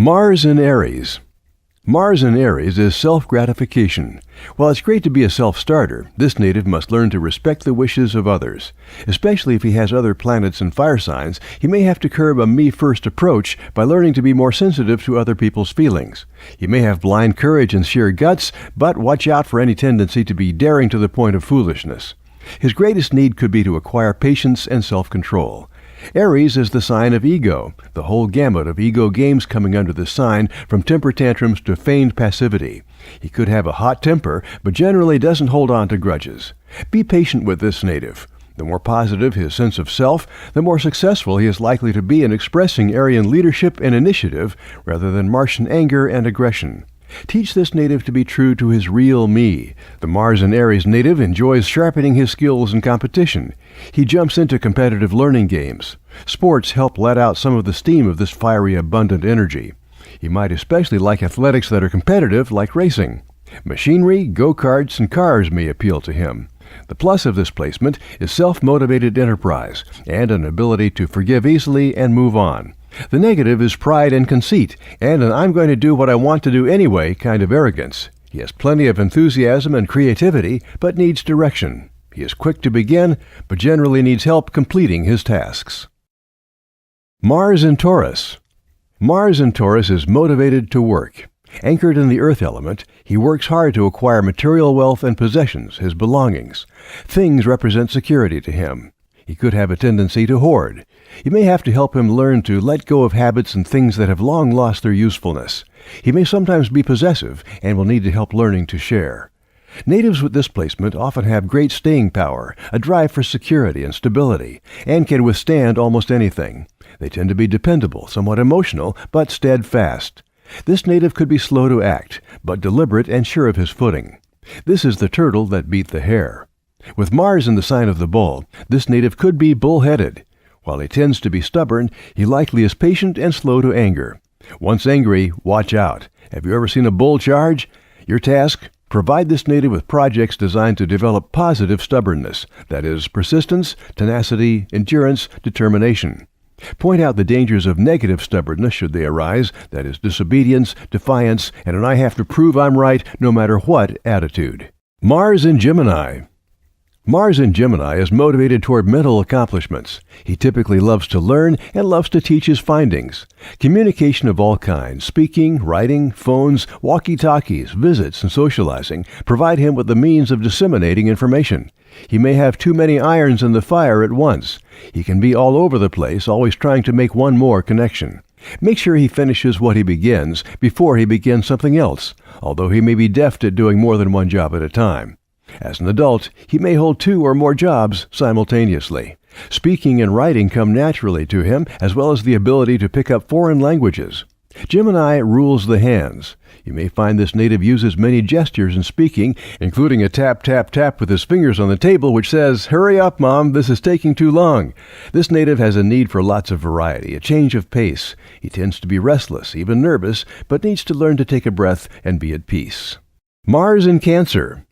Mars in Aries. Mars in Aries is self-gratification. While it's great to be a self-starter, this native must learn to respect the wishes of others. Especially if he has other planets and fire signs, he may have to curb a me-first approach by learning to be more sensitive to other people's feelings. He may have blind courage and sheer guts, but watch out for any tendency to be daring to the point of foolishness. His greatest need could be to acquire patience and self-control. Aries is the sign of ego, the whole gamut of ego games coming under this sign, from temper tantrums to feigned passivity. He could have a hot temper, but generally doesn't hold on to grudges. Be patient with this native. The more positive his sense of self, the more successful he is likely to be in expressing Aryan leadership and initiative, rather than Martian anger and aggression. Teach this native to be true to his real me. The Mars in Aries native enjoys sharpening his skills in competition. He jumps into competitive learning games. Sports help let out some of the steam of this fiery, abundant energy. He might especially like athletics that are competitive, like racing. Machinery, go-karts, and cars may appeal to him. The plus of this placement is self-motivated enterprise and an ability to forgive easily and move on. The negative is pride and conceit, and an I'm going to do what I want to do anyway kind of arrogance. He has plenty of enthusiasm and creativity, but needs direction. He is quick to begin, but generally needs help completing his tasks. Mars in Taurus. Mars in Taurus is motivated to work. Anchored in the earth element, he works hard to acquire material wealth and possessions, his belongings. Things represent security to him. He could have a tendency to hoard. You may have to help him learn to let go of habits and things that have long lost their usefulness. He may sometimes be possessive and will need help learning to share. Natives with this placement often have great staying power, a drive for security and stability, and can withstand almost anything. They tend to be dependable, somewhat emotional, but steadfast. This native could be slow to act, but deliberate and sure of his footing. This is the turtle that beat the hare. With Mars in the sign of the bull, this native could be bull-headed. While he tends to be stubborn, he likely is patient and slow to anger. Once angry, watch out. Have you ever seen a bull charge? Your task? Provide this native with projects designed to develop positive stubbornness, that is, persistence, tenacity, endurance, determination. Point out the dangers of negative stubbornness should they arise, that is, disobedience, defiance, and an I have to prove I'm right no matter what attitude. Mars in Gemini. Mars in Gemini is motivated toward mental accomplishments. He typically loves to learn and loves to teach his findings. Communication of all kinds, speaking, writing, phones, walkie-talkies, visits, and socializing provide him with the means of disseminating information. He may have too many irons in the fire at once. He can be all over the place, always trying to make one more connection. Make sure he finishes what he begins before he begins something else, although he may be deft at doing more than one job at a time. As an adult, he may hold 2 or more jobs simultaneously. Speaking and writing come naturally to him, as well as the ability to pick up foreign languages. Gemini rules the hands. You may find this native uses many gestures in speaking, including a tap, tap, tap with his fingers on the table, which says, "Hurry up, Mom, this is taking too long." This native has a need for lots of variety, a change of pace. He tends to be restless, even nervous, but needs to learn to take a breath and be at peace. Mars in Cancer.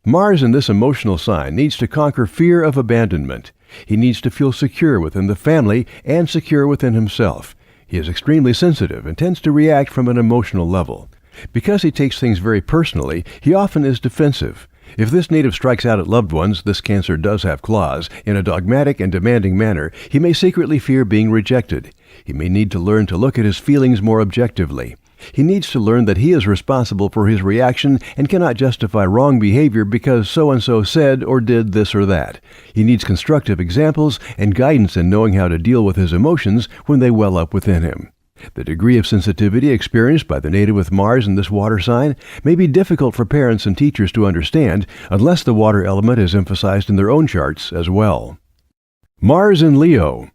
Mars in this emotional sign needs to conquer fear of abandonment. He needs to feel secure within the family and secure within himself. He is extremely sensitive and tends to react from an emotional level. Because he takes things very personally, he often is defensive. If this native strikes out at loved ones, this Cancer does have claws, in a dogmatic and demanding manner, he may secretly fear being rejected. He may need to learn to look at his feelings more objectively. He needs to learn that he is responsible for his reaction and cannot justify wrong behavior because so-and-so said or did this or that. He needs constructive examples and guidance in knowing how to deal with his emotions when they well up within him. The degree of sensitivity experienced by the native with Mars in this water sign may be difficult for parents and teachers to understand unless the water element is emphasized in their own charts as well. Mars in Leo.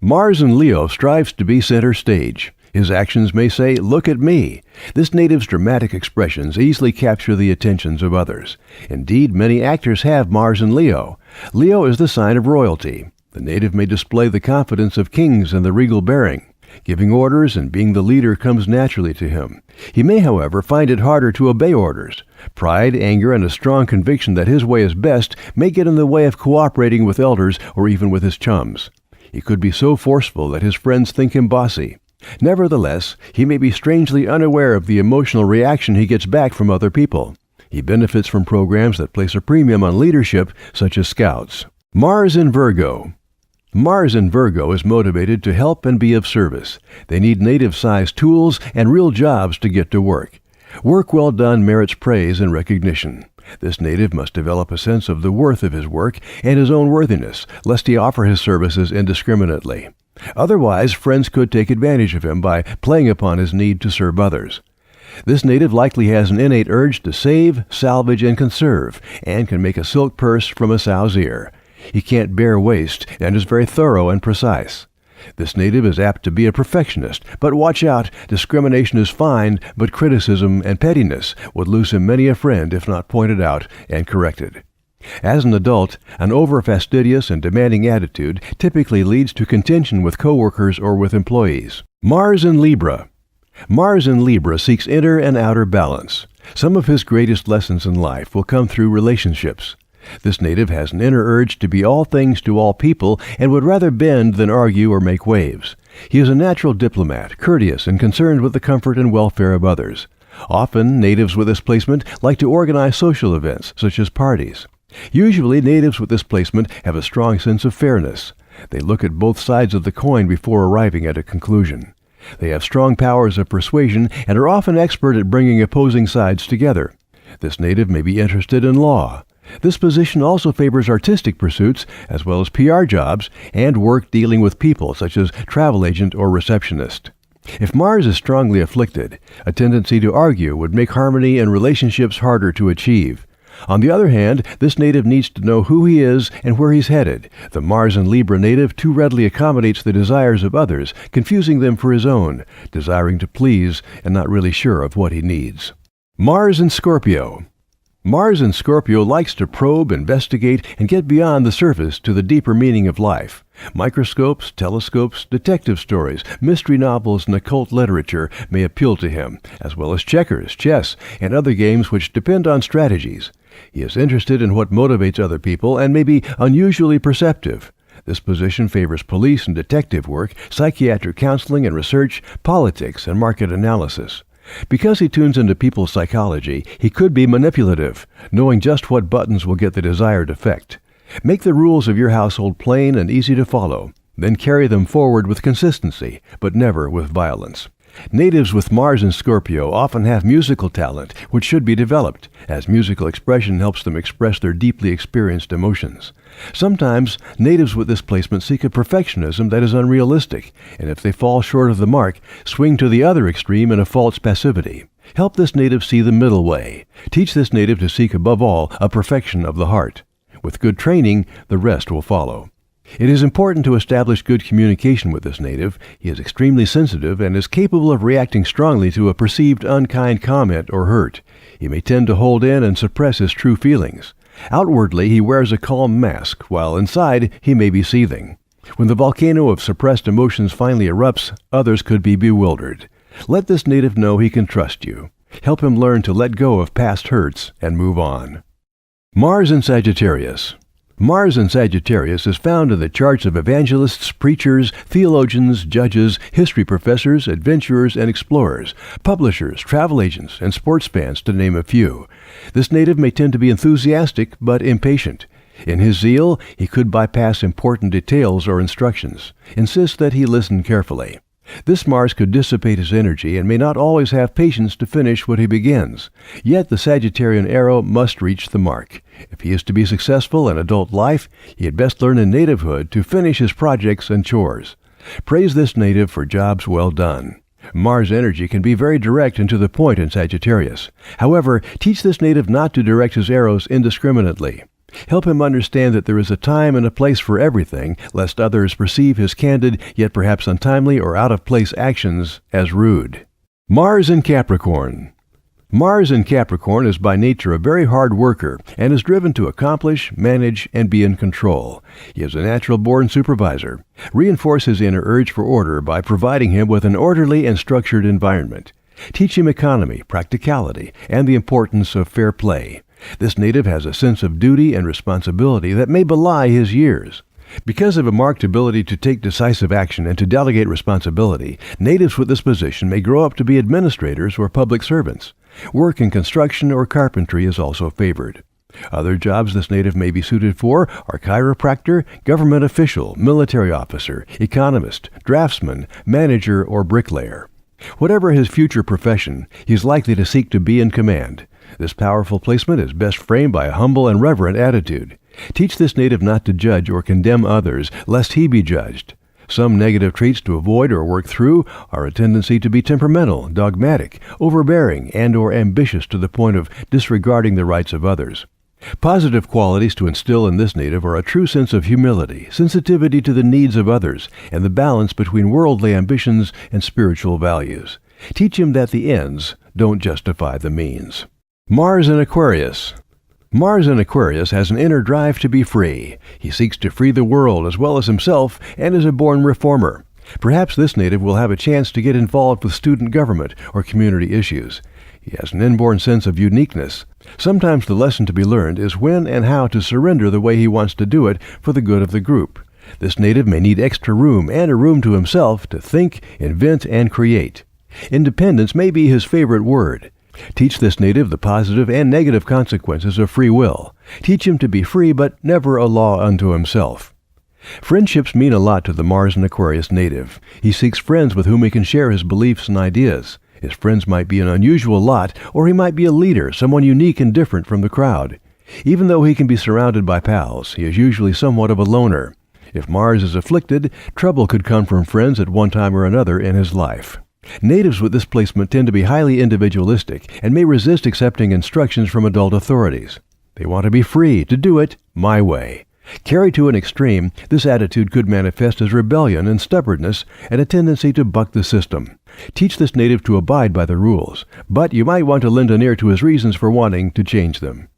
Mars in Leo strives to be center stage. His actions may say, "Look at me." This native's dramatic expressions easily capture the attentions of others. Indeed, many actors have Mars in Leo. Leo is the sign of royalty. The native may display the confidence of kings and the regal bearing. Giving orders and being the leader comes naturally to him. He may, however, find it harder to obey orders. Pride, anger, and a strong conviction that his way is best may get in the way of cooperating with elders or even with his chums. He could be so forceful that his friends think him bossy. Nevertheless, he may be strangely unaware of the emotional reaction he gets back from other people. He benefits from programs that place a premium on leadership, such as Scouts. Mars in Virgo. Mars in Virgo is motivated to help and be of service. They need native-sized tools and real jobs to get to work. Work well done merits praise and recognition. This native must develop a sense of the worth of his work and his own worthiness, lest he offer his services indiscriminately. Otherwise, friends could take advantage of him by playing upon his need to serve others. This native likely has an innate urge to save, salvage, and conserve, and can make a silk purse from a sow's ear. He can't bear waste and is very thorough and precise. This native is apt to be a perfectionist, but watch out, discrimination is fine, but criticism and pettiness would lose him many a friend if not pointed out and corrected. As an adult, an over-fastidious and demanding attitude typically leads to contention with coworkers or with employees. Mars in Libra. Mars in Libra seeks inner and outer balance. Some of his greatest lessons in life will come through relationships. This native has an inner urge to be all things to all people and would rather bend than argue or make waves. He is a natural diplomat, courteous and concerned with the comfort and welfare of others. Often, natives with this placement like to organize social events, such as parties. Usually, natives with this placement have a strong sense of fairness. They look at both sides of the coin before arriving at a conclusion. They have strong powers of persuasion and are often expert at bringing opposing sides together. This native may be interested in law. This position also favors artistic pursuits, as well as PR jobs, and work dealing with people, such as travel agent or receptionist. If Mars is strongly afflicted, a tendency to argue would make harmony in relationships harder to achieve. On the other hand, this native needs to know who he is and where he's headed. The Mars in Libra native too readily accommodates the desires of others, confusing them for his own, desiring to please and not really sure of what he needs. Mars in Scorpio. Mars in Scorpio likes to probe, investigate, and get beyond the surface to the deeper meaning of life. Microscopes, telescopes, detective stories, mystery novels, and occult literature may appeal to him, as well as checkers, chess, and other games which depend on strategies. He is interested in what motivates other people and may be unusually perceptive. This position favors police and detective work, psychiatric counseling and research, politics, and market analysis. Because he tunes into people's psychology, he could be manipulative, knowing just what buttons will get the desired effect. Make the rules of your household plain and easy to follow, then carry them forward with consistency, but never with violence. Natives with Mars in Scorpio often have musical talent, which should be developed, as musical expression helps them express their deeply experienced emotions. Sometimes, natives with this placement seek a perfectionism that is unrealistic, and if they fall short of the mark, swing to the other extreme in a false passivity. Help this native see the middle way. Teach this native to seek above all a perfection of the heart. With good training, the rest will follow. It is important to establish good communication with this native. He is extremely sensitive and is capable of reacting strongly to a perceived unkind comment or hurt. He may tend to hold in and suppress his true feelings. Outwardly, he wears a calm mask, while inside he may be seething. When the volcano of suppressed emotions finally erupts, others could be bewildered. Let this native know he can trust you. Help him learn to let go of past hurts and move on. Mars in Sagittarius. Mars in Sagittarius is found in the charts of evangelists, preachers, theologians, judges, history professors, adventurers, and explorers, publishers, travel agents, and sports fans, to name a few. This native may tend to be enthusiastic but impatient. In his zeal, he could bypass important details or instructions. Insist that he listen carefully. This Mars could dissipate his energy and may not always have patience to finish what he begins. Yet the Sagittarian arrow must reach the mark. If he is to be successful in adult life, he had best learn in nativehood to finish his projects and chores. Praise this native for jobs well done. Mars energy can be very direct and to the point in Sagittarius. However, teach this native not to direct his arrows indiscriminately. Help him understand that there is a time and a place for everything, lest others perceive his candid, yet perhaps untimely or out-of-place actions as rude. Mars in Capricorn. Mars in Capricorn is by nature a very hard worker and is driven to accomplish, manage, and be in control. He is a natural-born supervisor. Reinforce his inner urge for order by providing him with an orderly and structured environment. Teach him economy, practicality, and the importance of fair play. This native has a sense of duty and responsibility that may belie his years. Because of a marked ability to take decisive action and to delegate responsibility, natives with this position may grow up to be administrators or public servants. Work in construction or carpentry is also favored. Other jobs this native may be suited for are chiropractor, government official, military officer, economist, draftsman, manager, or bricklayer. Whatever his future profession, he is likely to seek to be in command. This powerful placement is best framed by a humble and reverent attitude. Teach this native not to judge or condemn others, lest he be judged. Some negative traits to avoid or work through are a tendency to be temperamental, dogmatic, overbearing, and/or ambitious to the point of disregarding the rights of others. Positive qualities to instill in this native are a true sense of humility, sensitivity to the needs of others, and the balance between worldly ambitions and spiritual values. Teach him that the ends don't justify the means. Mars in Aquarius. Mars in Aquarius has an inner drive to be free. He seeks to free the world as well as himself and is a born reformer. Perhaps this native will have a chance to get involved with student government or community issues. He has an inborn sense of uniqueness. Sometimes the lesson to be learned is when and how to surrender the way he wants to do it for the good of the group. This native may need extra room and a room to himself to think, invent, and create. Independence may be his favorite word. Teach this native the positive and negative consequences of free will. Teach him to be free, but never a law unto himself. Friendships mean a lot to the Mars and Aquarius native. He seeks friends with whom he can share his beliefs and ideas. His friends might be an unusual lot, or he might be a leader, someone unique and different from the crowd. Even though he can be surrounded by pals, he is usually somewhat of a loner. If Mars is afflicted, trouble could come from friends at one time or another in his life. Natives with this placement tend to be highly individualistic and may resist accepting instructions from adult authorities. They want to be free to do it my way. Carried to an extreme, this attitude could manifest as rebellion and stubbornness and a tendency to buck the system. Teach this native to abide by the rules, but you might want to lend an ear to his reasons for wanting to change them.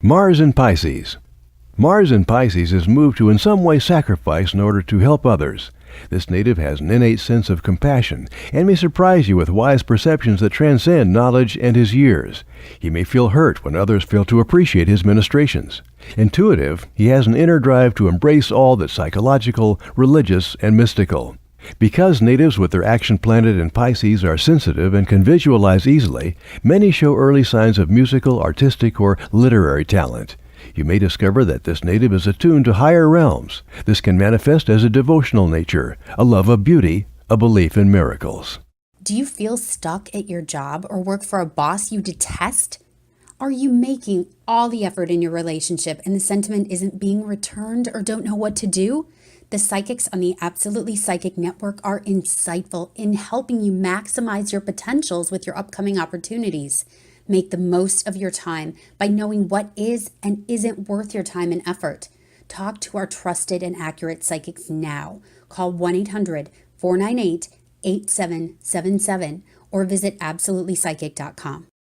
Mars in Pisces. Mars in Pisces is moved to in some way sacrifice in order to help others. This native has an innate sense of compassion and may surprise you with wise perceptions that transcend knowledge and his years. He may feel hurt when others fail to appreciate his ministrations. Intuitive, he has an inner drive to embrace all that's psychological, religious, and mystical. Because natives with their action planet in Pisces are sensitive and can visualize easily, many show early signs of musical, artistic, or literary talent. You may discover that this native is attuned to higher realms. This can manifest as a devotional nature, a love of beauty, a belief in miracles. Do you feel stuck at your job or work for a boss you detest? Are you making all the effort in your relationship and the sentiment isn't being returned or don't know what to do? The psychics on the Absolutely Psychic Network are insightful in helping you maximize your potentials with your upcoming opportunities. Make the most of your time by knowing what is and isn't worth your time and effort. Talk to our trusted and accurate psychics now. Call 1-800-498-8777 or visit absolutelypsychic.com.